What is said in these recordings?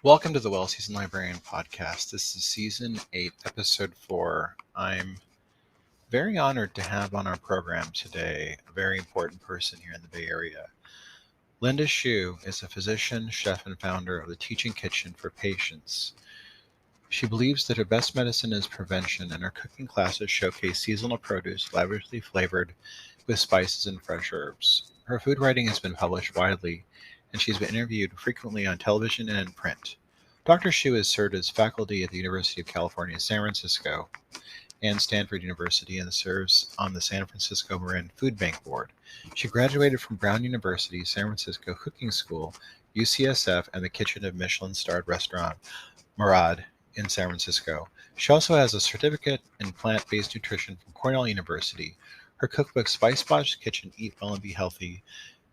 Welcome to the Well-Seasoned Librarian podcast. This is season 8, episode 4. I'm very honored to have on our program today a very important person here in the Bay Area. Linda Shiue is a physician, chef, and founder of the Teaching Kitchen for Patients. She believes that her best medicine is prevention, and her cooking classes showcase seasonal produce lavishly flavored with spices and fresh herbs. Her food writing has been published widely, and she's been interviewed frequently on television and in print. Dr. Shiue has served as faculty at the University of California, San Francisco, and Stanford University, and serves on the San Francisco-Marin Food Bank board. She graduated from Brown University, San Francisco Cooking School, UCSF, and the kitchen of Michelin-starred restaurant Mourad in San Francisco. She also has a certificate in plant-based nutrition from Cornell University. Her cookbook, Spicebox Kitchen, Eat Well and Be Healthy,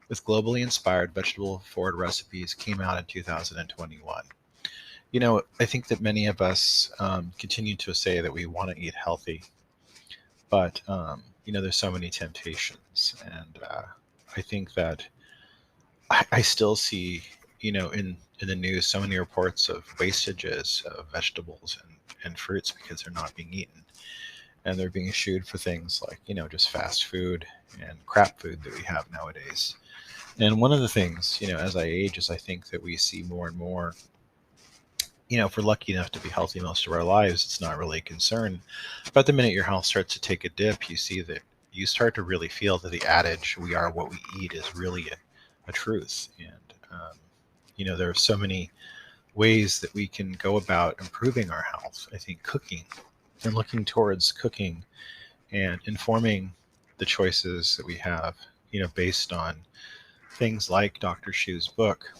with globally inspired vegetable-forward recipes, came out in 2021. I think that many of us continue to say that we want to eat healthy, but there's so many temptations, and I think that I still see, in the news, so many reports of wastages of vegetables and fruits because they're not being eaten, and they're being shooed for things like, just fast food and crap food that we have nowadays. And one of the things, as I age, is I think that we see more and more, if we're lucky enough to be healthy most of our lives, it's not really a concern. But the minute your health starts to take a dip, you see that you start to really feel that the adage, we are what we eat, is really a truth. And, there are so many ways that we can go about improving our health. I think cooking and looking towards cooking and informing the choices that we have, based on things like Dr. Shiue's book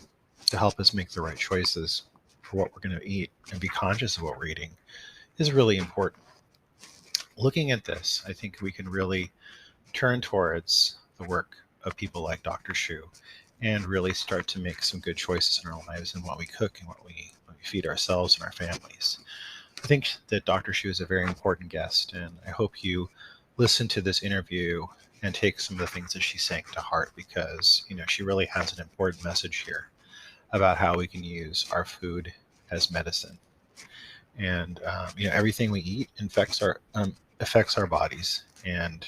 to help us make the right choices for what we're going to eat and be conscious of what we're eating is really important. Looking at this, I think we can really turn towards the work of people like Dr. Shiue and really start to make some good choices in our lives and what we cook and what we feed ourselves and our families. I think that Dr. Shiue is a very important guest, and I hope you listen to this interview and take some of the things that she's saying to heart, because she really has an important message here about how we can use our food as medicine. And everything we eat affects our bodies, and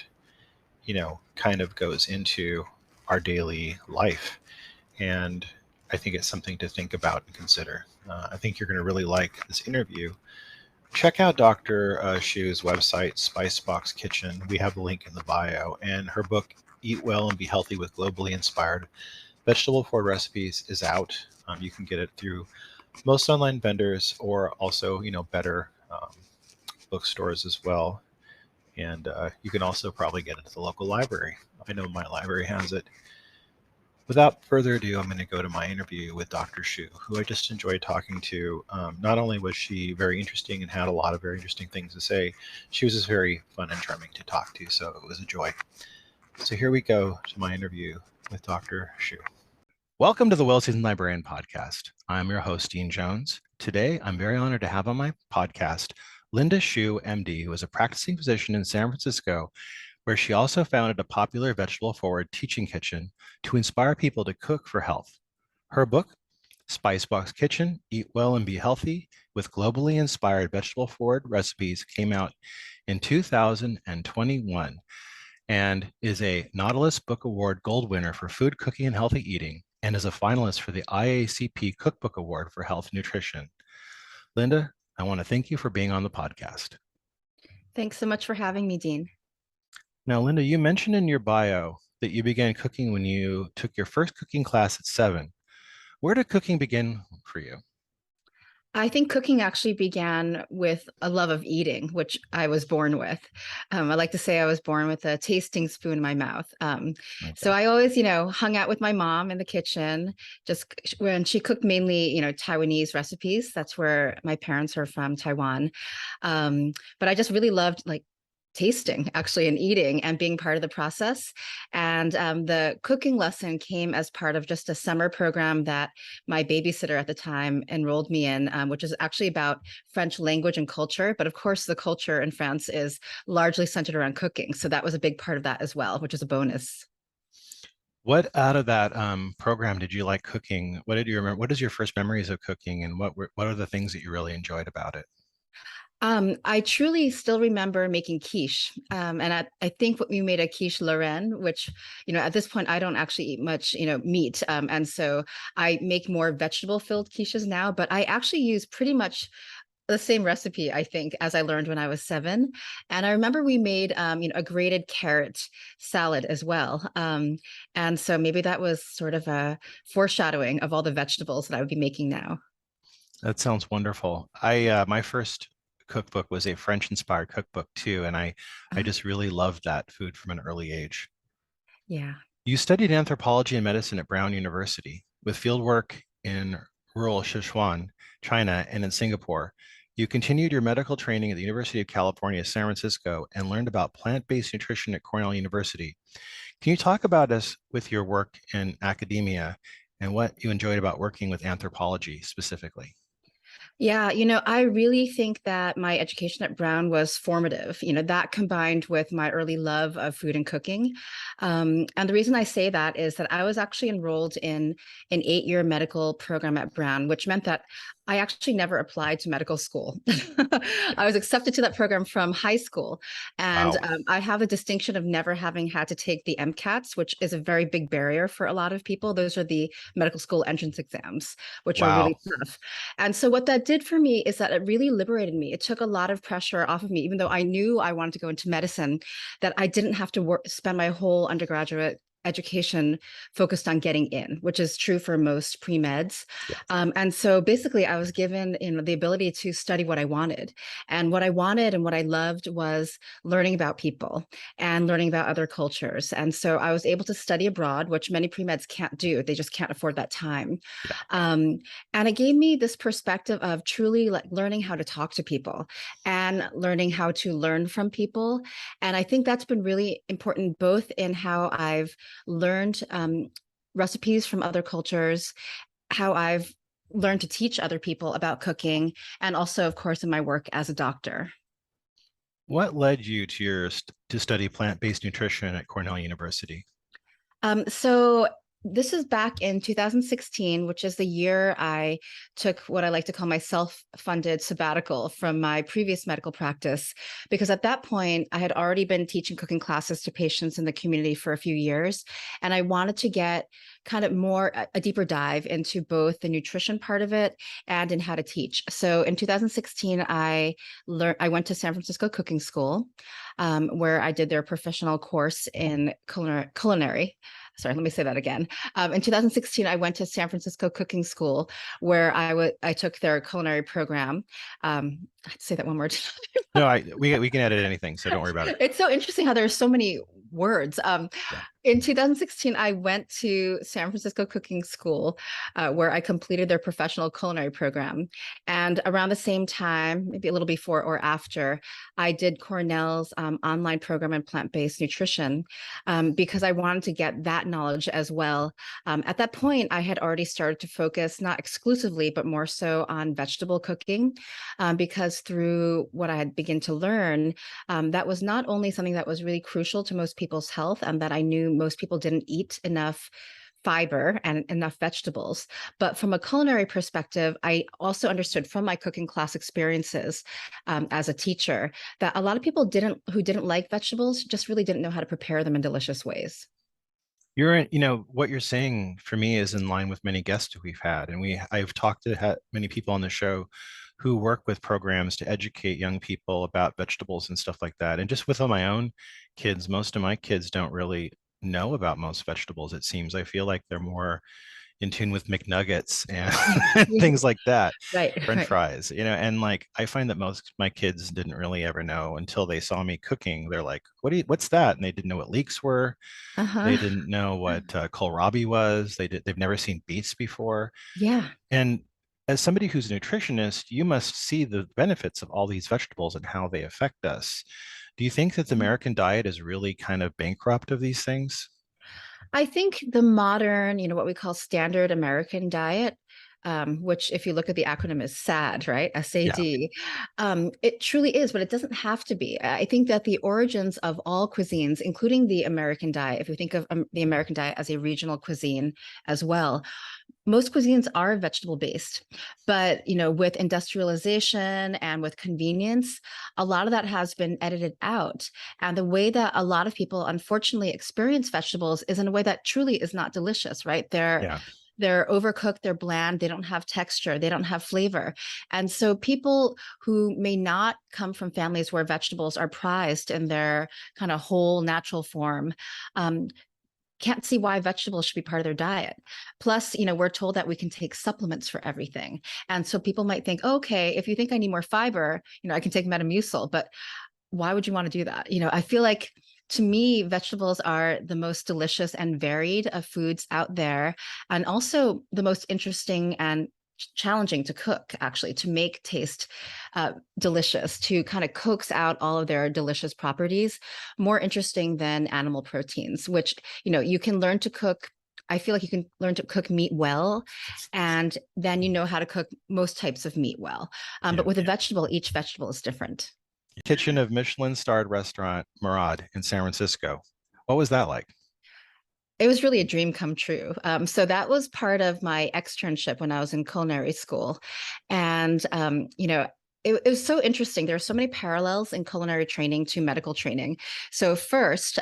kind of goes into our daily life. And I think it's something to think about and consider. I think you're going to really like this interview. Check out Dr. Shiue's website, Spicebox Kitchen. We have the link in the bio. And her book, Eat Well and Be Healthy with Globally Inspired Vegetable Forward Recipes, is out. You can get it through most online vendors, or also, better bookstores as well. And you can also probably get it at the local library. I know my library has it. Without further ado, I'm going to go to my interview with Dr. Shiue, who I just enjoyed talking to. Not only was she very interesting and had a lot of very interesting things to say, she was just very fun and charming to talk to, so it was a joy. So here we go to my interview with Dr. Shiue. Welcome to the Well-Seasoned Librarian podcast. I'm your host, Dean Jones. Today, I'm very honored to have on my podcast Linda Shiue, MD, who is a practicing physician in San Francisco, where she also founded a popular vegetable-forward teaching kitchen to inspire people to cook for health. Her book, Spicebox Kitchen, Eat Well and Be Healthy, with globally inspired vegetable-forward recipes, came out in 2021 and is a Nautilus Book Award Gold winner for food, cooking, and healthy eating, and is a finalist for the IACP Cookbook Award for Health Nutrition. Linda, I want to thank you for being on the podcast. Thanks so much for having me, Dean. Now, Linda, you mentioned in your bio that you began cooking when you took your first cooking class at 7. Where did cooking begin for you? I think cooking actually began with a love of eating, which I was born with. I like to say I was born with a tasting spoon in my mouth. So I always, hung out with my mom in the kitchen, just when she cooked mainly, Taiwanese recipes. That's where my parents are from, Taiwan. But I just really loved tasting actually and eating and being part of the process. And the cooking lesson came as part of just a summer program that my babysitter at the time enrolled me in, which is actually about French language and culture. But of course, the culture in France is largely centered around cooking. So that was a big part of that as well, which is a bonus. What out of that program did you like cooking? What did you remember? What is your first memories of cooking, and what are the things that you really enjoyed about it? I truly still remember making quiche. And I think what we made a quiche Lorraine, which, at this point, I don't actually eat much, meat. And so I make more vegetable filled quiches now, but I actually use pretty much the same recipe, I think, as I learned when I was 7. And I remember we made, a grated carrot salad as well. And so maybe that was sort of a foreshadowing of all the vegetables that I would be making now. That sounds wonderful. My first cookbook was a French-inspired cookbook too, and I Oh, just really loved that food from an early age. yeah. You studied anthropology and medicine at Brown University with fieldwork in rural Sichuan, China, and in Singapore. You continued your medical training at the University of California, San Francisco, and learned about plant-based nutrition at Cornell University. Can you talk about us with your work in academia and what you enjoyed about working with anthropology specifically? Yeah, I really think that my education at Brown was formative. That combined with my early love of food and cooking. And the reason I say that is that I was actually enrolled in an 8-year medical program at Brown, which meant that I actually never applied to medical school. I was accepted to that program from high school. And Wow. I have the distinction of never having had to take the MCATs, which is a very big barrier for a lot of people. Those are the medical school entrance exams, which are Wow. really tough. And so what that did for me is that it really liberated me. It took a lot of pressure off of me, even though I knew I wanted to go into medicine, that I didn't have to spend my whole undergraduate education focused on getting in, which is true for most pre-meds. Yeah. And so basically I was given, the ability to study what I wanted. And what I wanted and what I loved was learning about people and learning about other cultures. And so I was able to study abroad, which many pre-meds can't do. They just can't afford that time. Yeah. Um, and it gave me this perspective of truly like learning how to talk to people and learning how to learn from people. And I think that's been really important, both in how I've learned recipes from other cultures, how I've learned to teach other people about cooking, and also, of course, in my work as a doctor. What led you to study plant-based nutrition at Cornell University? So this is back in 2016, which is the year I took what I like to call my self-funded sabbatical from my previous medical practice, because at that point I had already been teaching cooking classes to patients in the community for a few years, and I wanted to get kind of more a deeper dive into both the nutrition part of it and in how to teach. So in 2016, I went to San Francisco Cooking School, where I did their professional course in culinary. Sorry, let me say that again. In 2016, I went to San Francisco Cooking School, where I took their culinary program. I'd say that one more time. No, we can edit anything, so don't worry about it. It's so interesting how there's so many words. Yeah. In 2016, I went to San Francisco Cooking School, where I completed their professional culinary program. And around the same time, maybe a little before or after, I did Cornell's online program in plant-based nutrition, because I wanted to get that knowledge as well. At that point, I had already started to focus not exclusively, but more so on vegetable cooking, because through what I had begun to learn, that was not only something that was really crucial to most people's health, and that I knew most people didn't eat enough fiber and enough vegetables. But from a culinary perspective, I also understood from my cooking class experiences, as a teacher, that a lot of people who didn't like vegetables just really didn't know how to prepare them in delicious ways. What you're saying for me is in line with many guests we've had, and I've talked to many people on the show who work with programs to educate young people about vegetables and stuff like that. And just with all my own kids, most of my kids don't really know about most vegetables. It seems I feel like they're more in tune with McNuggets and things like that, Right, French right. fries, and like I find that most of my kids didn't really ever know until they saw me cooking. They're like, what's that? And they didn't know what leeks were. They Uh-huh. didn't know what kohlrabi was. They've never seen beets before. Yeah. And as somebody who's a nutritionist, you must see the benefits of all these vegetables and how they affect us. Do you think that the American diet is really kind of bankrupt of these things? I think the modern, what we call standard American diet, which if you look at the acronym is SAD, right? Yeah. SAD. It truly is, but it doesn't have to be. I think that the origins of all cuisines, including the American diet, if we think of the American diet as a regional cuisine as well, most cuisines are vegetable based, but with industrialization and with convenience, a lot of that has been edited out. And the way that a lot of people unfortunately experience vegetables is in a way that truly is not delicious, right? Yeah. They're overcooked, they're bland, they don't have texture, they don't have flavor. And so people who may not come from families where vegetables are prized in their kind of whole natural form, can't see why vegetables should be part of their diet. Plus, we're told that we can take supplements for everything. And so people might think, okay, if you think I need more fiber, I can take Metamucil, but why would you want to do that? I feel like, to me, vegetables are the most delicious and varied of foods out there, and also the most interesting and challenging to cook, actually, to make taste delicious, to kind of coax out all of their delicious properties, more interesting than animal proteins, which, you can learn to cook. I feel like you can learn to cook meat well, and then you know how to cook most types of meat well. Yeah. But with a vegetable, each vegetable is different. Kitchen of Michelin-starred restaurant Mourad in San Francisco. What was that like? It was really a dream come true. So that was part of my externship when I was in culinary school. And, it was so interesting. There are so many parallels in culinary training to medical training. So first,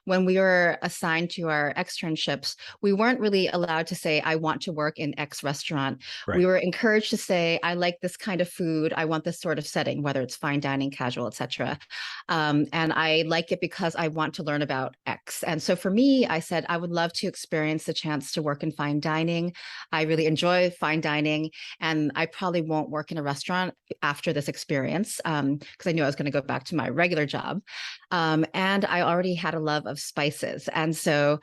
when we were assigned to our externships, we weren't really allowed to say, I want to work in X restaurant. Right. We were encouraged to say, I like this kind of food. I want this sort of setting, whether it's fine dining, casual, etc. And I like it because I want to learn about X. And so for me, I said, I would love to experience the chance to work in fine dining. I really enjoy fine dining, and I probably won't work in a restaurant after this experience, because I knew I was going to go back to my regular job. And I already had a love of spices. And so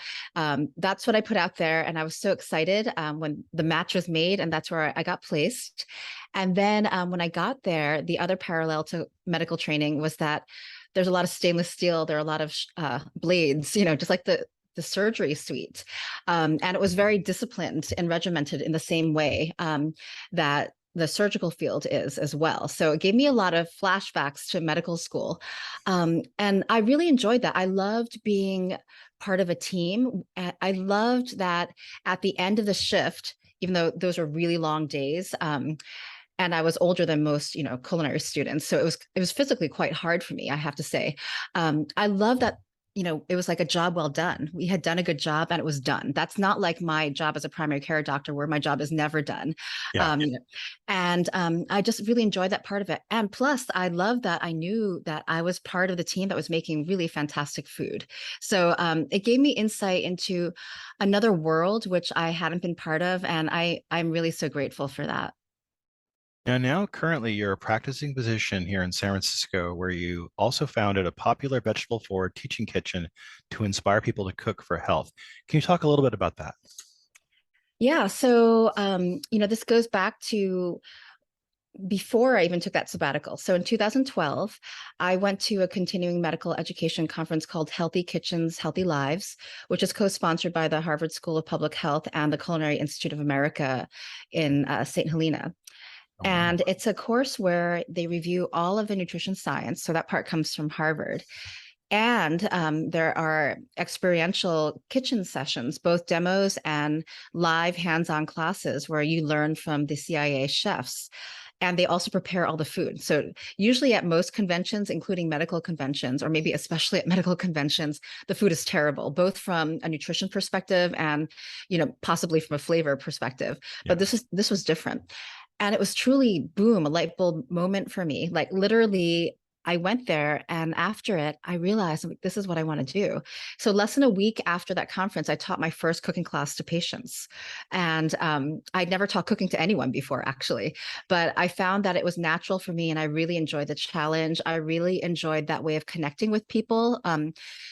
that's what I put out there. And I was so excited when the match was made, and that's where I got placed. And then when I got there, the other parallel to medical training was that there's a lot of stainless steel, there are a lot of blades, just like the surgery suite. And it was very disciplined and regimented in the same way that the surgical field is as well. So it gave me a lot of flashbacks to medical school. And I really enjoyed that. I loved being part of a team. I loved that at the end of the shift, even though those were really long days, and I was older than most, culinary students, so it was physically quite hard for me, I have to say. I love that, it was like a job well done. We had done a good job and it was done. That's not like my job as a primary care doctor, where my job is never done. Yeah. And I just really enjoyed that part of it. And plus, I love that I knew that I was part of the team that was making really fantastic food. So it gave me insight into another world, which I hadn't been part of, and I'm really so grateful for that. Now currently you're a practicing physician here in San Francisco, where you also founded a popular vegetable forward teaching kitchen to inspire people to cook for health. Can you talk a little bit about that? Yeah, so this goes back to before I even took that sabbatical. So in 2012, I went to a continuing medical education conference called Healthy Kitchens, Healthy Lives, which is co-sponsored by the Harvard School of Public Health and the Culinary Institute of America in St. Helena. Oh, wow. And it's a course where they review all of the nutrition science. So that part comes from Harvard. And there are experiential kitchen sessions, both demos and live hands-on classes where you learn from the CIA chefs. And they also prepare all the food. So usually at most conventions, including medical conventions, or maybe especially at medical conventions, the food is terrible, both from a nutrition perspective and, possibly from a flavor perspective. Yeah. But this was different. And it was truly, boom, a light bulb moment for me. Like literally, I went there, and after it, I realized, like, this is what I want to do. So less than a week after that conference, I taught my first cooking class to patients. And I'd never taught cooking to anyone before, actually. But I found that it was natural for me, and I really enjoyed the challenge. I really enjoyed that way of connecting with people,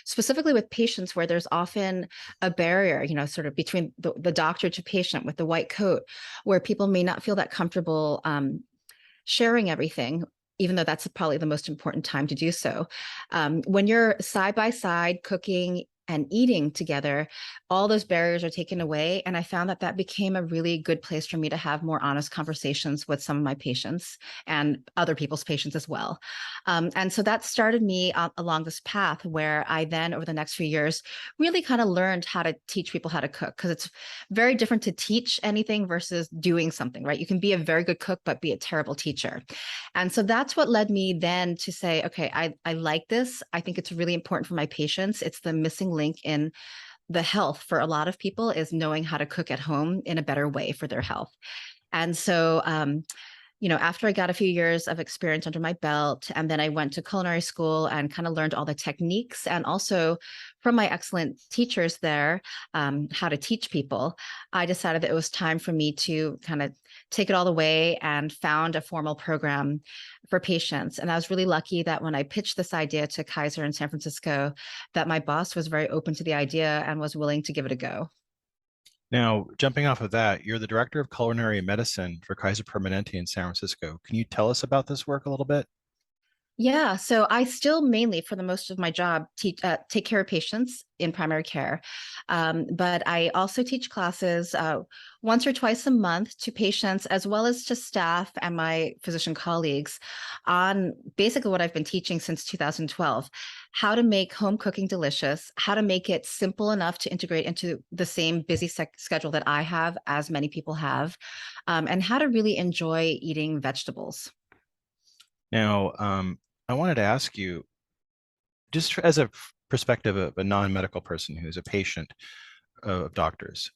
specifically with patients, where there's often a barrier, sort of between the doctor to patient with the white coat, where people may not feel that comfortable sharing everything, even though that's probably the most important time to do so. When you're side by side cooking, and eating together, all those barriers are taken away. And I found that that became a really good place for me to have more honest conversations with some of my patients and other people's patients as well. And so that started me along this path where I then, over the next few years, really kind of learned how to teach people how to cook, because it's very different to teach anything versus doing something, right? You can be a very good cook, but be a terrible teacher. And so that's what led me then to say, okay, I like this. I think it's really important for my patients. It's the missing link in the health for a lot of people, is knowing how to cook at home in a better way for their health. And so, after I got a few years of experience under my belt, and then I went to culinary school and kind of learned all the techniques, and also from my excellent teachers there, how to teach people, I decided that it was time for me to kind of take it all the way and found a formal program for patients. And I was really lucky that when I pitched this idea to Kaiser in San Francisco, that my boss was very open to the idea and was willing to give it a go. Now, jumping off of that, you're the director of culinary medicine for Kaiser Permanente in San Francisco. Can you tell us about this work a little bit? Yeah, so I still mainly, for the most of my job, take care of patients in primary care. But I also teach classes once or twice a month to patients, as well as to staff and my physician colleagues, on basically what I've been teaching since 2012: how to make home cooking delicious, how to make it simple enough to integrate into the same busy schedule that I have, as many people have, and how to really enjoy eating vegetables. Now, I wanted to ask you, just as a perspective of a non-medical person who's a patient of doctors,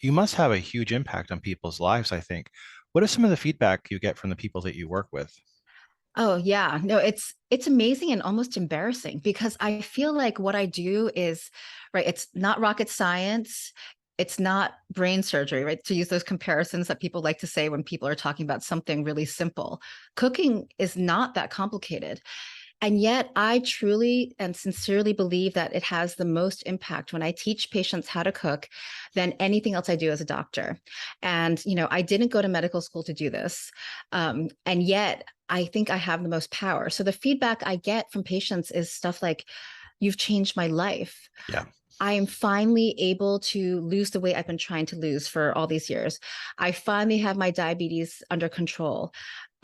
you must have a huge impact on people's lives, I think. What is some of the feedback you get from the people that you work with? Oh yeah, no, it's amazing and almost embarrassing, because I feel like what I do is, right, it's not rocket science. It's not brain surgery, right? To use those comparisons that people like to say when people are talking about something really simple. Cooking is not that complicated. And yet, I truly and sincerely believe that it has the most impact when I teach patients how to cook than anything else I do as a doctor. And, I didn't go to medical school to do this. And yet, I think I have the most power. So the feedback I get from patients is stuff like, "You've changed my life. Yeah. I am finally able to lose the weight I've been trying to lose for all these years. I finally have my diabetes under control.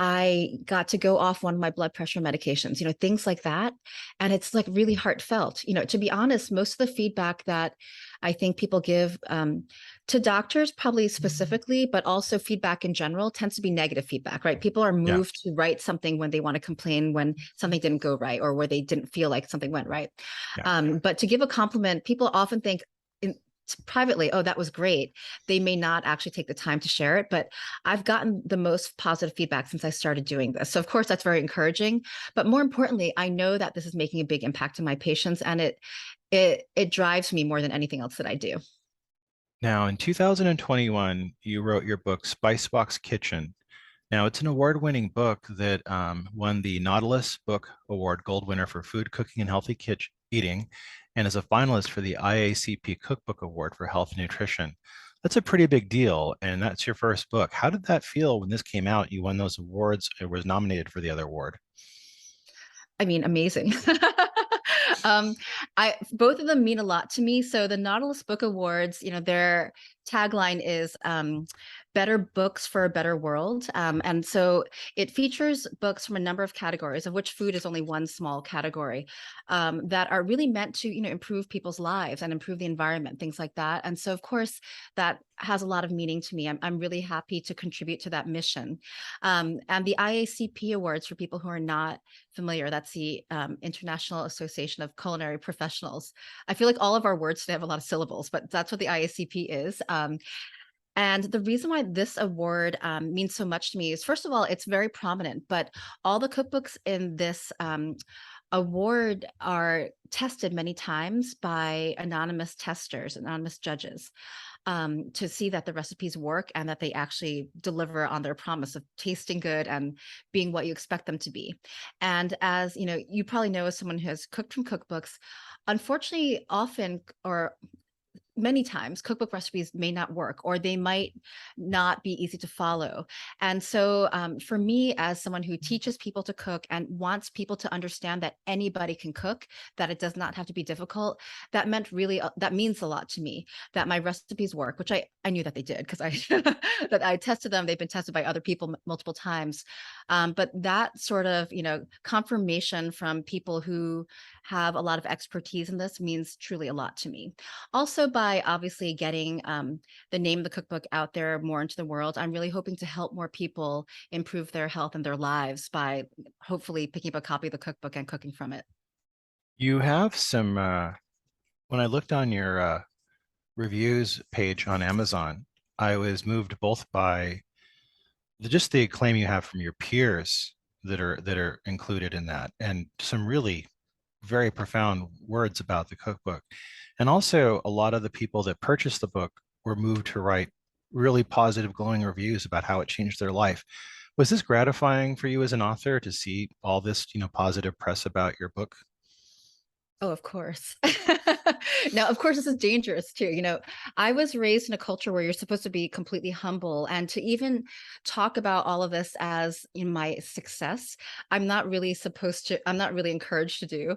I got to go off one of my blood pressure medications," things like that. And it's like really heartfelt. To be honest, most of the feedback that I think people give to doctors, probably specifically, but also feedback in general, tends to be negative feedback, right? People are Yeah. moved to write something when they want to complain when something didn't go right, or where they didn't feel like something went right. Yeah. But to give a compliment, people often think in, privately, "Oh, that was great." They may not actually take the time to share it, but I've gotten the most positive feedback since I started doing this. So of course that's very encouraging, but more importantly, I know that this is making a big impact on my patients, and it drives me more than anything else that I do. Now, in 2021, you wrote your book, Spicebox Kitchen. Now, it's an award-winning book that won the Nautilus Book Award Gold winner for food, cooking, and healthy eating, and is a finalist for the IACP Cookbook Award for health and nutrition. That's a pretty big deal, and that's your first book. How did that feel when this came out? You won those awards. It was nominated for the other award. I mean, amazing. um, I both of them mean a lot to me. So the Nautilus Book Awards, their tagline is "Better Books for a Better World," and so it features books from a number of categories, of which food is only one small category, that are really meant to, improve people's lives and improve the environment, things like that. And so, of course, that has a lot of meaning to me. I'm really happy to contribute to that mission. And the IACP Awards, for people who are not familiar, that's the International Association of Culinary Professionals. I feel like all of our words today have a lot of syllables, but that's what the IACP is. And the reason why this award means so much to me is, first of all, it's very prominent, but all the cookbooks in this award are tested many times by anonymous testers, anonymous judges, to see that the recipes work and that they actually deliver on their promise of tasting good and being what you expect them to be. And as you probably know, as someone who has cooked from cookbooks, unfortunately, often, or many times cookbook recipes may not work, or they might not be easy to follow. And so for me, as someone who teaches people to cook and wants people to understand that anybody can cook, that it does not have to be difficult, that means a lot to me, that my recipes work, which I knew that they did, because I that I tested them. They've been tested by other people multiple times. But that sort of, confirmation from people who have a lot of expertise in this means truly a lot to me. Also, by obviously getting the name of the cookbook out there more into the world, I'm really hoping to help more people improve their health and their lives by hopefully picking up a copy of the cookbook and cooking from it. You have some, when I looked on your reviews page on Amazon, I was moved both by just the acclaim you have from your peers that are included in that, and some really very profound words about the cookbook. And also, a lot of the people that purchased the book were moved to write really positive, glowing reviews about how it changed their life. Was this gratifying for you as an author to see all this, positive press about your book? Oh, of course. Now, of course, this is dangerous too. I was raised in a culture where you're supposed to be completely humble, and to even talk about all of this as in my success, I'm not really encouraged to do.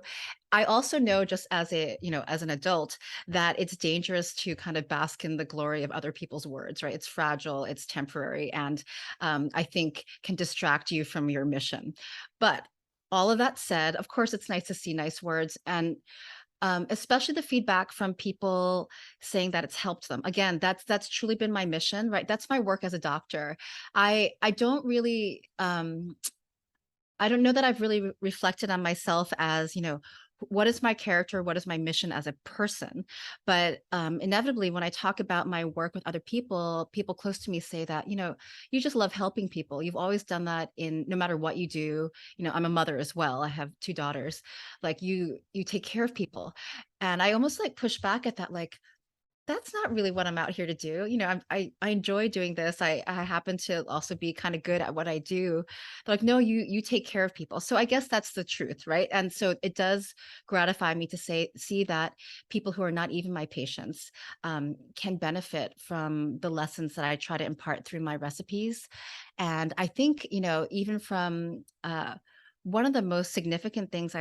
I also know, just as an adult, that it's dangerous to kind of bask in the glory of other people's words, right? It's fragile, it's temporary, and I think can distract you from your mission. But all of that said, of course, it's nice to see nice words, and especially the feedback from people saying that it's helped them. Again, that's truly been my mission, right? That's my work as a doctor. I don't really I don't know that I've really reflected on myself as, what is my character? What is my mission as a person? But inevitably, when I talk about my work with other people, people close to me say that, you just love helping people. You've always done that in no matter what you do. I'm a mother as well. I have two daughters. Like you take care of people. And I almost like push back at that, like, that's not really what I'm out here to do. I enjoy doing this. I happen to also be kind of good at what I do. They're like, no, you take care of people. So I guess that's the truth, right? And so it does gratify me to see that people who are not even my patients can benefit from the lessons that I try to impart through my recipes. And I think, even from one of the most significant things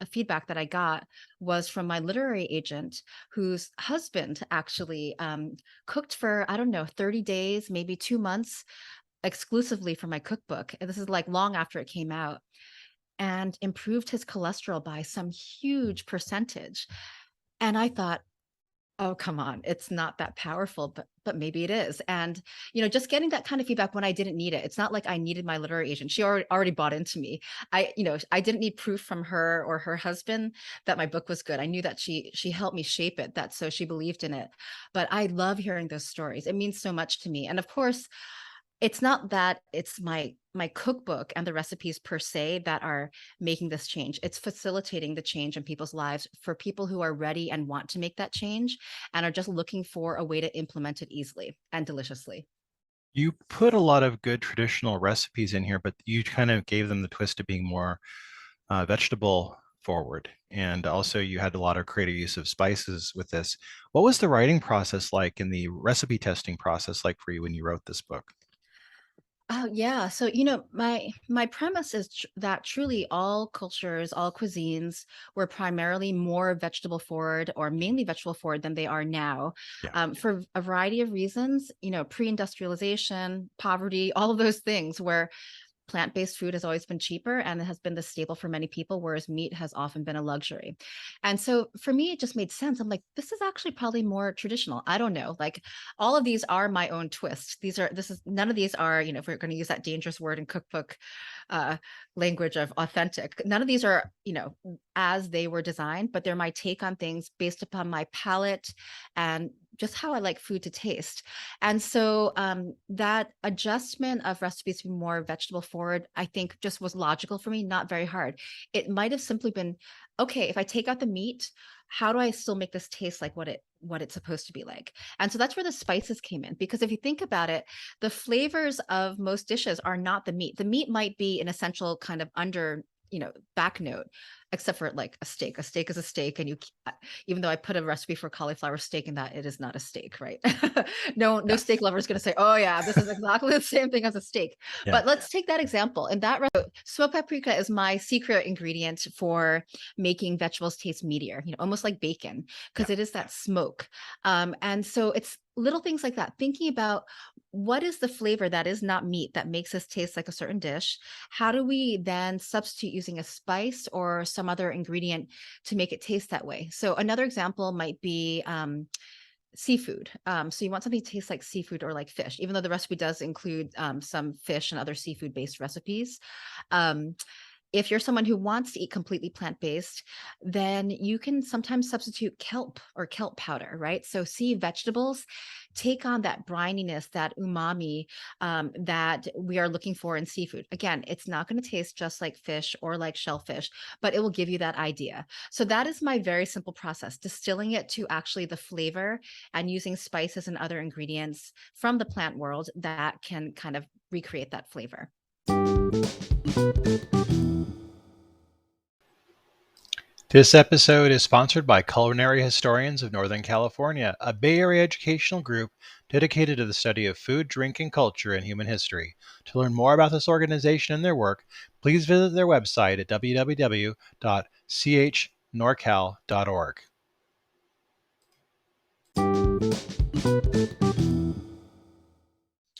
feedback that I got was from my literary agent, whose husband actually cooked for, I don't know, 30 days, maybe 2 months exclusively for my cookbook. And this is like long after it came out, and improved his cholesterol by some huge percentage. And I thought, oh, come on. It's not that powerful, but maybe it is. And, just getting that kind of feedback when I didn't need it. It's not like I needed my literary agent. She already bought into me. I didn't need proof from her or her husband that my book was good. I knew that she helped me shape it, that so she believed in it. But I love hearing those stories. It means so much to me. And of course, it's not that it's my cookbook and the recipes per se that are making this change. It's facilitating the change in people's lives for people who are ready and want to make that change and are just looking for a way to implement it easily and deliciously. You put a lot of good traditional recipes in here, but you kind of gave them the twist of being more vegetable forward. And also, you had a lot of creative use of spices with this. What was the writing process like and the recipe testing process like for you when you wrote this book? Oh yeah. So, my premise is that truly all cultures, all cuisines were primarily more vegetable forward or mainly vegetable forward than they are now, Yeah. for a variety of reasons, pre-industrialization, poverty, all of those things where plant-based food has always been cheaper and it has been the staple for many people, whereas meat has often been a luxury. And so for me, it just made sense. I'm like, this is actually probably more traditional. I don't know. Like, all of these are my own twist. None of these are, if we're going to use that dangerous word in cookbook uh, language of authentic, none of these are, as they were designed, but they're my take on things based upon my palate and just how I like food to taste. And so that adjustment of recipes to be more vegetable forward, I think just was logical for me, not very hard. It might have simply been, okay, if I take out the meat, how do I still make this taste like what it's supposed to be like? And so that's where the spices came in. Because if you think about it, the flavors of most dishes are not the meat. The meat might be an essential kind of back note. except for like a steak. A steak is a steak, and even though I put a recipe for cauliflower steak in that, it is not a steak, right? No Yeah. steak lover is going to say, "Oh yeah, this is exactly the same thing as a steak." Yeah. But let's take that example. In that, smoked paprika is my secret ingredient for making vegetables taste meatier. Almost like bacon, Yeah. because it is that smoke. And so it's little things like that. Thinking about what is the flavor that is not meat that makes us taste like a certain dish. How do we then substitute using a spice or some other ingredient to make it taste that way? So another example might be seafood. So you want something to taste like seafood or like fish, even though the recipe does include some fish and other seafood based recipes. Um, if you're someone who wants to eat completely plant-based, then you can sometimes substitute kelp or kelp powder, right? So sea vegetables take on that brininess, that umami that we are looking for in seafood. Again, it's not going to taste just like fish or like shellfish, but it will give you that idea. So that is my very simple process, distilling it to actually the flavor and using spices and other ingredients from the plant world that can kind of recreate that flavor. This episode is sponsored by Culinary Historians of Northern California, a Bay Area educational group dedicated to the study of food, drink, and culture in human history. To learn more about this organization and their work, please visit their website at www.chnorcal.org.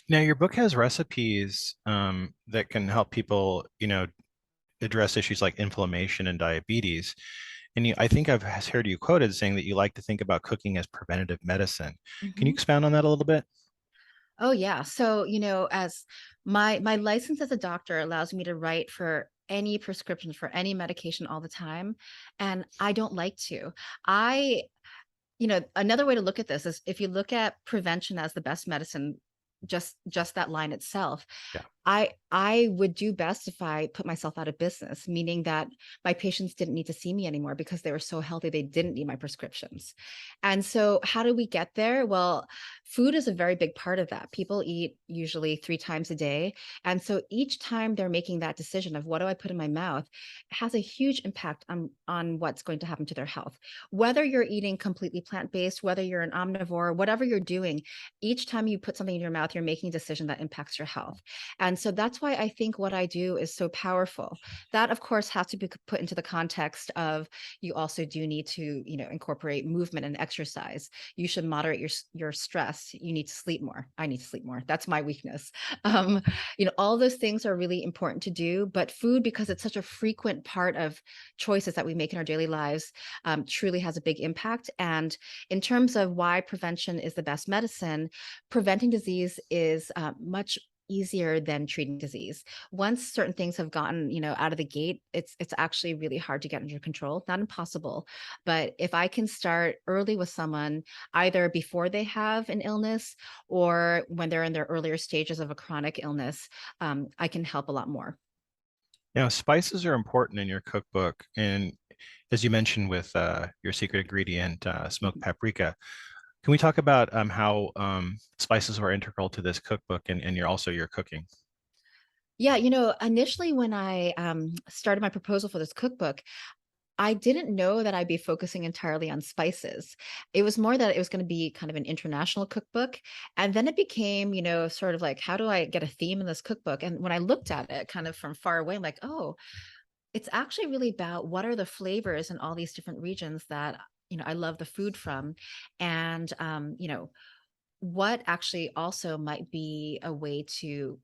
Now, your book has recipes that can help people, address issues like inflammation and diabetes. And I think I've heard you quoted saying that you like to think about cooking as preventative medicine. Can you Mhm. expound on that a little bit? Oh yeah. So, as my license as a doctor allows me to write for any prescription for any medication all the time, and I don't like to. I, Another way to look at this is if you look at prevention as the best medicine, just that line itself, Yeah. I would do best if I put myself out of business, meaning that my patients didn't need to see me anymore because they were so healthy they didn't need my prescriptions. And so how do we get there? Well, food is a very big part of that. People eat usually 3 times a day. And so each time they're making that decision of what do I put in my mouth, it has a huge impact on what's going to happen to their health. Whether you're eating completely plant-based, whether you're an omnivore, whatever you're doing, each time you put something in your mouth, you're making a decision that impacts your health. And so that's why I think what I do is so powerful. That, of course, has to be put into the context of you also do need to, incorporate movement and exercise. You should moderate your stress. You need to sleep more. I need to sleep more. That's my weakness. Um, all those things are really important to do. But food, because it's such a frequent part of choices that we make in our daily lives, truly has a big impact. And in terms of why prevention is the best medicine, preventing disease is much easier than treating disease. Once certain things have gotten, out of the gate, it's actually really hard to get under control. Not impossible, but if I can start early with someone, either before they have an illness or when they're in their earlier stages of a chronic illness, I can help a lot more. Now, spices are important in your cookbook. And as you mentioned with your secret ingredient, smoked paprika, can we talk about how spices were integral to this cookbook and your cooking? Yeah, initially when I started my proposal for this cookbook, I didn't know that I'd be focusing entirely on spices. It was more that it was going to be kind of an international cookbook. And then it became, sort of like, how do I get a theme in this cookbook? And when I looked at it kind of from far away, I'm like, oh, it's actually really about what are the flavors in all these different regions that, I love the food from. And, what actually also might be a way to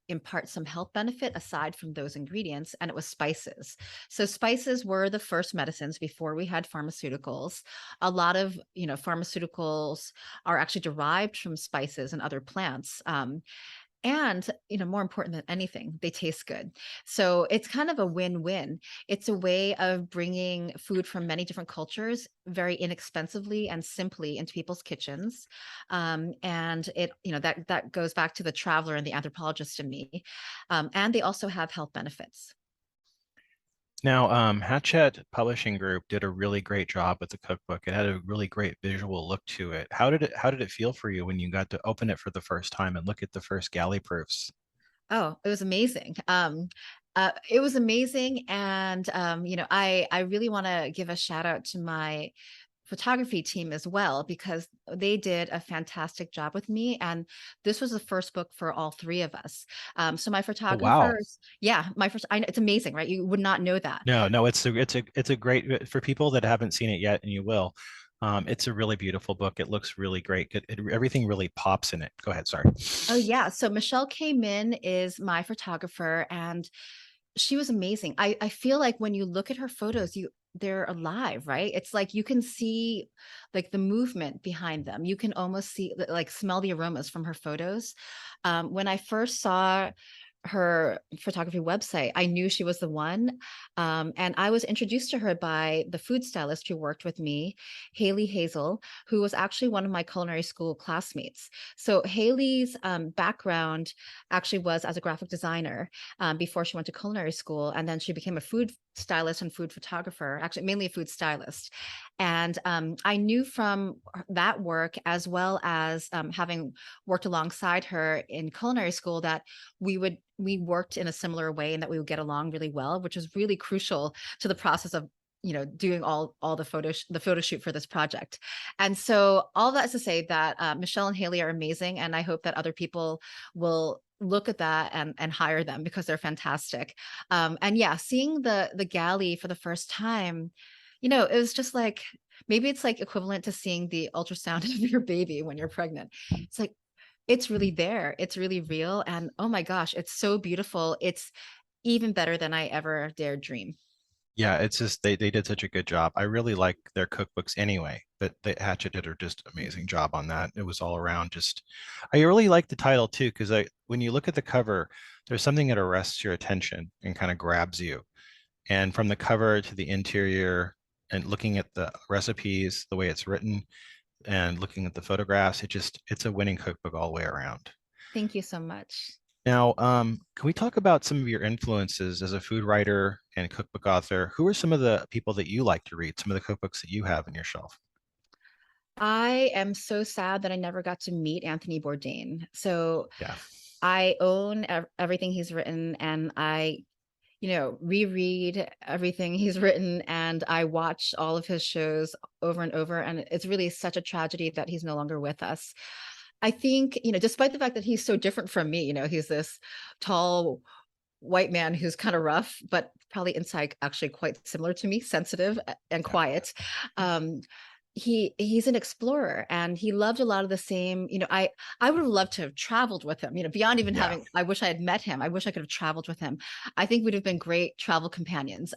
impart some health benefit aside from those ingredients, and it was spices. So spices were the first medicines before we had pharmaceuticals. A lot of pharmaceuticals are actually derived from spices and other plants. And more important than anything, they taste good. So it's kind of a win-win. It's a way of bringing food from many different cultures very inexpensively and simply into people's kitchens. And it that goes back to the traveler and the anthropologist in me. And they also have health benefits. Now, Hatchet Publishing Group did a really great job with the cookbook. It had a really great visual look to it. How did it feel for you when you got to open it for the first time and look at the first galley proofs? Oh, it was amazing. It was amazing. And, I really want to give a shout out to my photography team as well, because they did a fantastic job with me. And this was the first book for all three of us. So my Oh, wow. photographers, yeah, my first, I know it's amazing, right? You would not know that. No, no, it's a great for people that haven't seen it yet, and you will. It's a really beautiful book. It looks really great. Everything really pops in it. Go ahead. Sorry. Oh yeah. So Michelle came in is my photographer, and she was amazing. I feel like when you look at her photos, they're alive, right? It's like you can see like the movement behind them. You can almost see like smell the aromas from her photos. When I first saw her photography website, I knew she was the one. And I was introduced to her by the food stylist who worked with me, Haley Hazel, who was actually one of my culinary school classmates. So Haley's background actually was as a graphic designer before she went to culinary school. And then she became a food stylist and food photographer, actually mainly a food stylist. And I knew from that work, as well as having worked alongside her in culinary school, that we worked in a similar way and that we would get along really well, which was really crucial to the process of doing all the photo shoot for this project. And so all that is to say that Michelle and Haley are amazing, and I hope that other people will look at that and hire them because they're fantastic. And yeah, seeing the galley for the first time, it was just like, maybe it's like equivalent to seeing the ultrasound of your baby when you're pregnant. It's like, it's really there. It's really real. And oh my gosh, it's so beautiful. It's even better than I ever dared dream. Yeah, it's just they did such a good job. I really like their cookbooks anyway, but the Hatchet did a just amazing job on that. It was all around just I really like the title too, because I when you look at the cover, there's something that arrests your attention and kind of grabs you. And from the cover to the interior and looking at the recipes, the way it's written, and looking at the photographs, it's a winning cookbook all the way around. Thank you so much. Now, can we talk about some of your influences as a food writer and cookbook author? Who are some of the people that you like to read, some of the cookbooks that you have on your shelf? I am so sad that I never got to meet Anthony Bourdain. So Yeah, I own everything he's written, and I reread everything he's written, and I watch all of his shows over and over. And it's really such a tragedy that he's no longer with us. I think, despite the fact that he's so different from me, he's this tall white man who's kind of rough, but probably inside actually quite similar to me, sensitive and yeah, quiet. Um, he's an explorer, and he loved a lot of the same. I would have loved to have traveled with him, beyond even yeah. having, I wish I had met him. I wish I could have traveled with him. I think we'd have been great travel companions.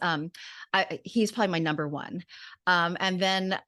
He's probably my number one. And then,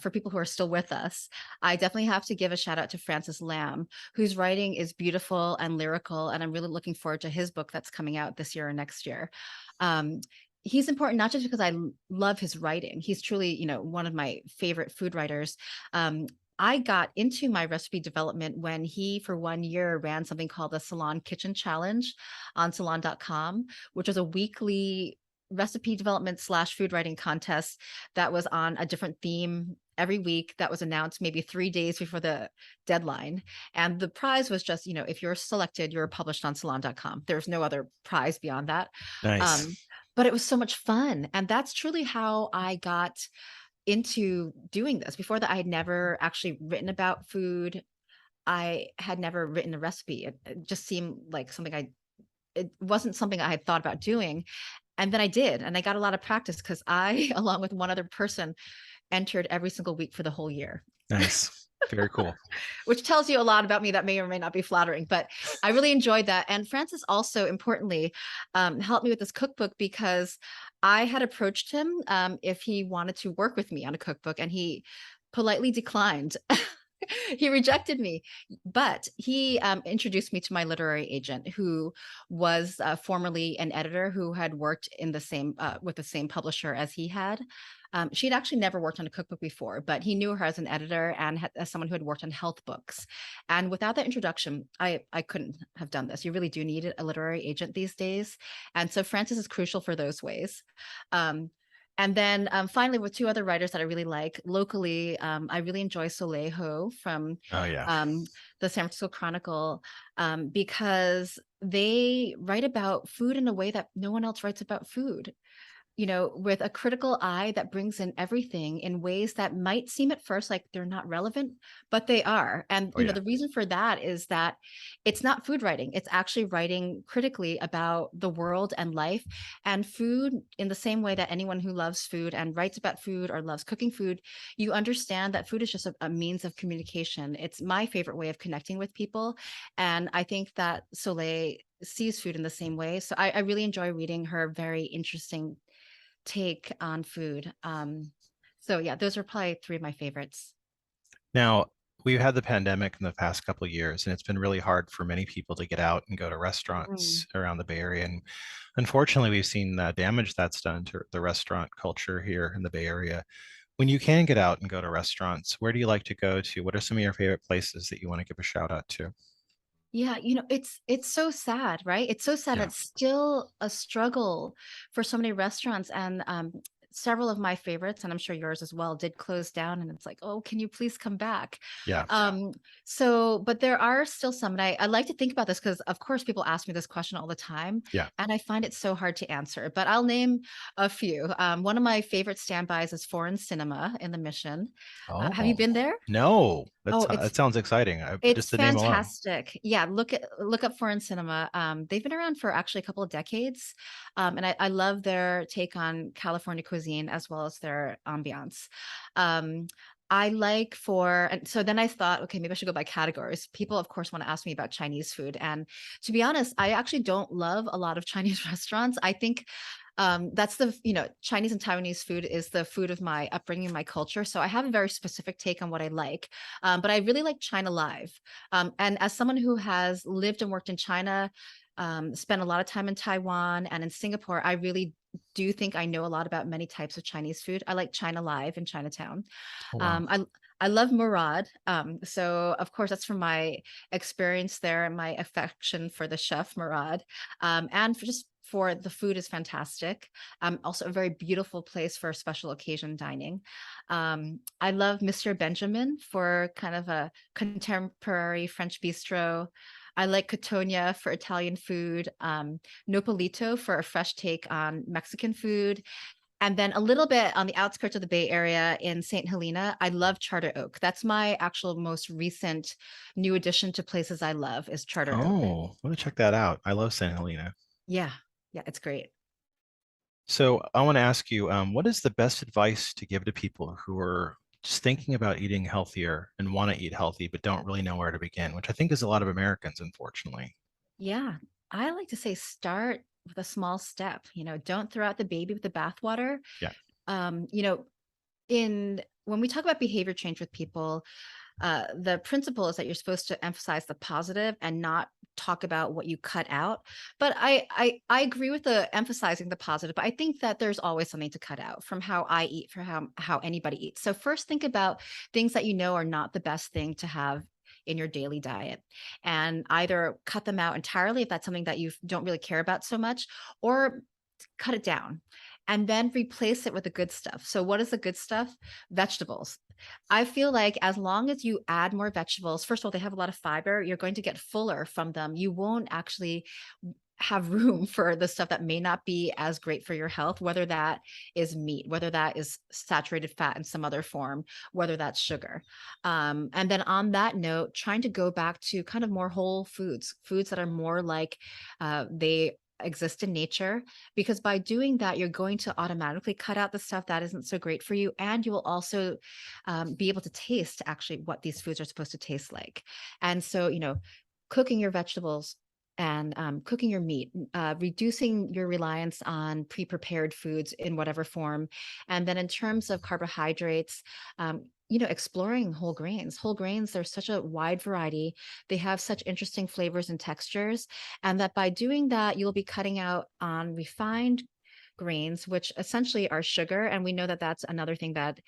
for people who are still with us, I definitely have to give a shout out to Francis Lamb, whose writing is beautiful and lyrical. And I'm really looking forward to his book that's coming out this year or next year. Um, he's important not just because I love his writing. He's truly, one of my favorite food writers. I got into my recipe development when he, for 1 year, ran something called the Salon Kitchen Challenge on salon.com, which was a weekly recipe development / food writing contest that was on a different theme every week, that was announced maybe 3 days before the deadline. And the prize was just, if you're selected, you're published on salon.com. There's no other prize beyond that. Nice. Um, but it was so much fun. And that's truly how I got into doing this. Before that, I had never actually written about food. I had never written a recipe. It just seemed like it wasn't something I had thought about doing. And then I did, and I got a lot of practice because I, along with one other person, entered every single week for the whole year. Nice. Very cool. Which tells you a lot about me that may or may not be flattering, but I really enjoyed that. And Francis also, importantly, helped me with this cookbook because I had approached him if he wanted to work with me on a cookbook, and he politely declined. He rejected me, but he introduced me to my literary agent, who was formerly an editor who had worked in the same with the same publisher as he had. She had actually never worked on a cookbook before, but he knew her as an editor and as someone who had worked on health books. And without that introduction, I couldn't have done this. You really do need a literary agent these days, and so Francis is crucial for those ways. Um, And then finally, with two other writers that I really like locally, I really enjoy Soleil Ho from Oh yeah. um, the San Francisco Chronicle, because they write about food in a way that no one else writes about food, with a critical eye that brings in everything in ways that might seem at first like they're not relevant, but they are. And, Oh yeah. the reason for that is that it's not food writing. It's actually writing critically about the world and life and food in the same way that anyone who loves food and writes about food or loves cooking food, you understand that food is just a means of communication. It's my favorite way of connecting with people. And I think that Soleil sees food in the same way. So I really enjoy reading her very interesting take on food. So yeah, those are probably three of my favorites. Now, we've had the pandemic in the past couple of years, and it's been really hard for many people to get out and go to Mm. restaurants around the Bay Area. And unfortunately, we've seen the damage that's done to the restaurant culture here in the Bay Area. When you can get out and go to restaurants, where do you like to go to? What are some of your favorite places that you want to give a shout out to? Yeah, it's so sad, right? It's so sad. Yeah. It's still a struggle for so many restaurants, and several of my favorites, and I'm sure yours as well, did close down. And it's like, oh, can you please come back? Yeah. So, but there are still some, and I like to think about this because, of course, people ask me this question all the time, Yeah. and I find it so hard to answer. But I'll name a few. One of my favorite standbys is Foreign Cinema in the Mission. Have you Oh, been there? no. Oh, That sounds exciting. Just it's the name alone. fantastic. Yeah, look up Foreign Cinema. They've been around for actually a couple of decades, and I love their take on California cuisine as well as their ambiance. Um, I like for and so then I thought, okay, maybe I should go by categories. People, of course, want to ask me about Chinese food, and to be honest, I actually don't love a lot of Chinese restaurants. I think that's Chinese and Taiwanese food is the food of my upbringing, my culture. So I have a very specific take on what I like. But I really like China Live. And as someone who has lived and worked in China, spent a lot of time in Taiwan and in Singapore, I really do think I know a lot about many types of Chinese food. I like China Live in Chinatown. Oh, wow. I love Mourad. So of course that's from my experience there and my affection for the chef Mourad. And for the food is fantastic. Also a very beautiful place for special occasion dining. I love Mr. Benjamin for kind of a contemporary French bistro. I like Cotonia for Italian food, Nopalito for a fresh take on Mexican food. And then a little bit on the outskirts of the Bay Area in St. Helena, I love Charter Oak. That's my actual most recent new addition to places I love is Charter Oak. Oh, I want to check that out. I love San Helena. Yeah, yeah, it's great. So I want to ask you, what is the best advice to give to people who are just thinking about eating healthier and want to eat healthy, but don't really know where to begin, which I think is a lot of Americans, unfortunately. Yeah, I like to say start with a small step. Don't throw out the baby with the bathwater. Yeah. Um, you know, in when we talk about behavior change with people, the principle is that you're supposed to emphasize the positive and not talk about what you cut out. But I agree with the emphasizing the positive, but I think that there's always something to cut out from how I eat, for how anybody eats. So first think about things that you know are not the best thing to have in your daily diet, and either cut them out entirely if that's something that you don't really care about so much, or cut it down and then replace it with the good stuff. So what is the good stuff? Vegetables. I feel like as long as you add more vegetables, first of all, they have a lot of fiber. You're going to get fuller from them. You won't actually have room for the stuff that may not be as great for your health, whether that is meat, whether that is saturated fat in some other form, whether that's sugar. And then on that note, trying to go back to kind of more whole foods, foods that are more like they exist in nature, because by doing that you're going to automatically cut out the stuff that isn't so great for you, and you will also be able to taste actually what these foods are supposed to taste like. And so cooking your vegetables and cooking your meat, reducing your reliance on pre-prepared foods in whatever form. And then in terms of carbohydrates, exploring whole grains. Whole grains, there's such a wide variety. They have such interesting flavors and textures. And that by doing that, you'll be cutting out on refined grains, which essentially are sugar. And we know that that's another thing that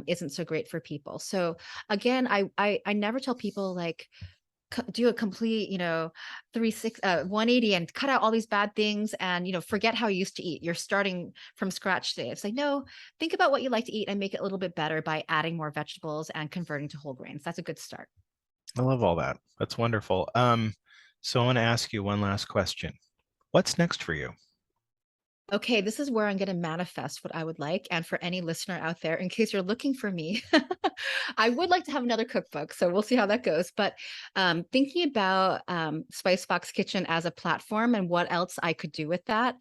isn't so great for people. So again, I never tell people like, do a complete, 180 and cut out all these bad things and, forget how you used to eat. You're starting from scratch today. It's like, no, think about what you like to eat and make it a little bit better by adding more vegetables and converting to whole grains. That's a good start. I love all that. That's wonderful. So I want to ask you one last question. What's next for you? Okay, this is where I'm going to manifest what I would like. And for any listener out there, in case you're looking for me, I would like to have another cookbook. So we'll see how that goes. But thinking about Spicebox Kitchen as a platform and what else I could do with that,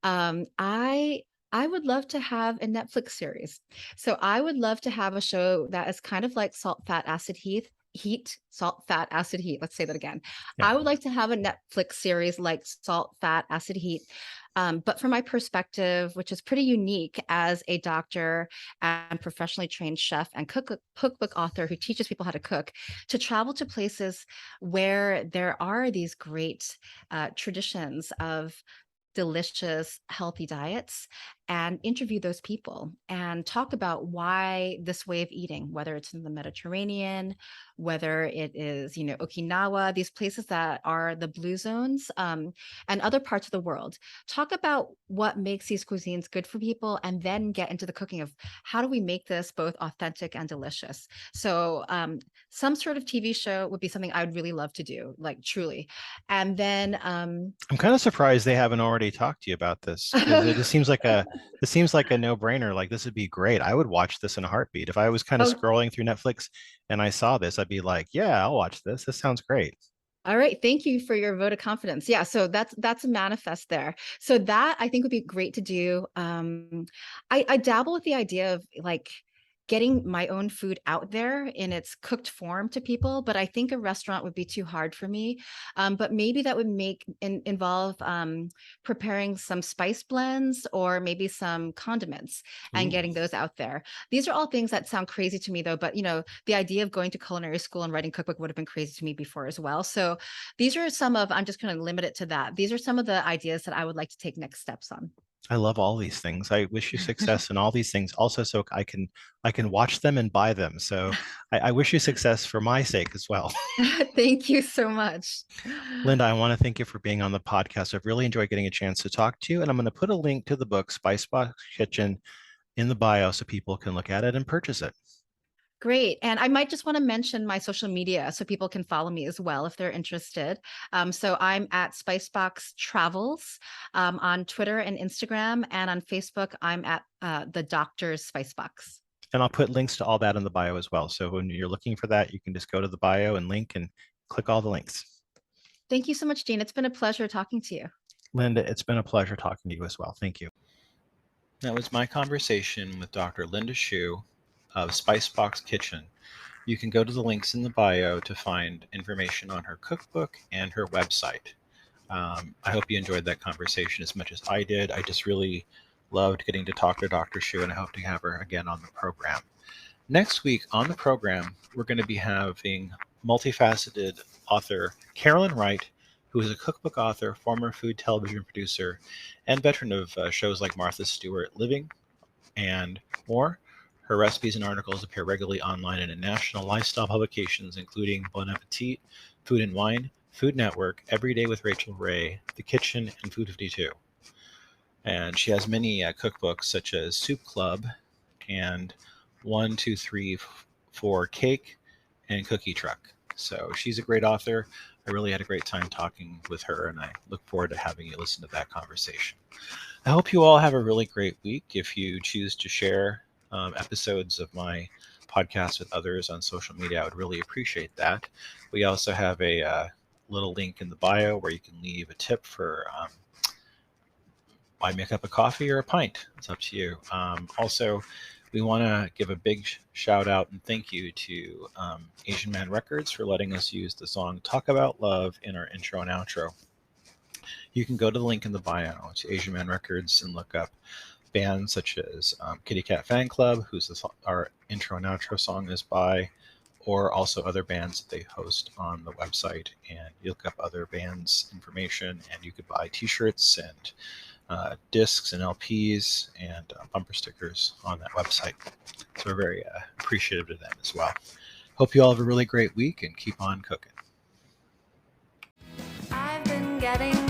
I would love to have a Netflix series. So I would love to have a show that is kind of like Salt, Fat, Acid, Heat, Salt, Fat, Acid, Heat. Let's say that again. Yeah. I would like to have a Netflix series like Salt, Fat, Acid, Heat. But from my perspective, which is pretty unique as a doctor and professionally trained chef and cookbook author who teaches people how to cook, to travel to places where there are these great traditions of delicious, healthy diets and interview those people and talk about why this way of eating, whether it's in the Mediterranean, whether it is, Okinawa, these places that are the blue zones, and other parts of the world, talk about what makes these cuisines good for people, and then get into the cooking of how do we make this both authentic and delicious. So some sort of TV show would be something I would really love to do, like truly. And then I'm kind of surprised they haven't already talked to you about this, because it just seems like a no-brainer. Like, this would be great. I would watch this in a heartbeat. If I was kind of oh, scrolling through Netflix and I saw this, I'd be like, yeah, I'll watch this. This sounds great. all right. Thank you for your vote of confidence. Yeah. So that's a manifest there. So that I think would be great to do. I dabble with the idea of like getting my own food out there in its cooked form to people, but I think a restaurant would be too hard for me. But maybe that would involve preparing some spice blends or maybe some condiments and Ooh. getting those out there. These are all things that sound crazy to me though, but the idea of going to culinary school and writing cookbook would have been crazy to me before as well. So these are I'm just going to limit it to that. These are some of the ideas that I would like to take next steps on. I love all these things. I wish you success in all these things also, so I can watch them and buy them. So I wish you success for my sake as well. Thank you so much. Linda, I want to thank you for being on the podcast. I've really enjoyed getting a chance to talk to you, and I'm going to put a link to the book Spicebox Kitchen in the bio so people can look at it and purchase it. Great. And I might just want to mention my social media so people can follow me as well if they're interested. So I'm at Spicebox Travels on Twitter and Instagram, and on Facebook, I'm at the Doctor's Spicebox. And I'll put links to all that in the bio as well. So when you're looking for that, you can just go to the bio and link and click all the links. Thank you so much, Jean. It's been a pleasure talking to you. Linda, it's been a pleasure talking to you as well. Thank you. That was my conversation with Dr. Linda Shiue of Spicebox Kitchen. You can go to the links in the bio to find information on her cookbook and her website. I hope you enjoyed that conversation as much as I did. I just really loved getting to talk to Dr. Shiue, and I hope to have her again on the program. Next week on the program, we're going to be having multifaceted author Carolyn Wright, who is a cookbook author, former food television producer, and veteran of shows like Martha Stewart Living and more. Her recipes and articles appear regularly online and in national lifestyle publications, including Bon Appetit, Food and Wine, Food Network, Every Day with Rachel Ray, The Kitchen, and Food 52. And she has many cookbooks such as Soup Club and 1, 2, 3, 4 Cake and Cookie Truck. So she's a great author. I really had a great time talking with her, and I look forward to having you listen to that conversation. I hope you all have a really great week. If you choose to share episodes of my podcast with others on social media, I would really appreciate that. We also have a little link in the bio where you can leave a tip for buy me a cup of coffee or a pint. It's up to you. Also, we want to give a big shout out and thank you to Asian Man Records for letting us use the song Talk About Love in our intro and outro. You can go to the link in the bio to Asian Man Records and look up bands such as Kitty Cat Fan Club, our intro and outro song is by, or also other bands that they host on the website. And you look up other bands' information, and you could buy t-shirts and discs and LPs and bumper stickers on that website. So we're very appreciative of them as well. Hope you all have a really great week and keep on cooking. getting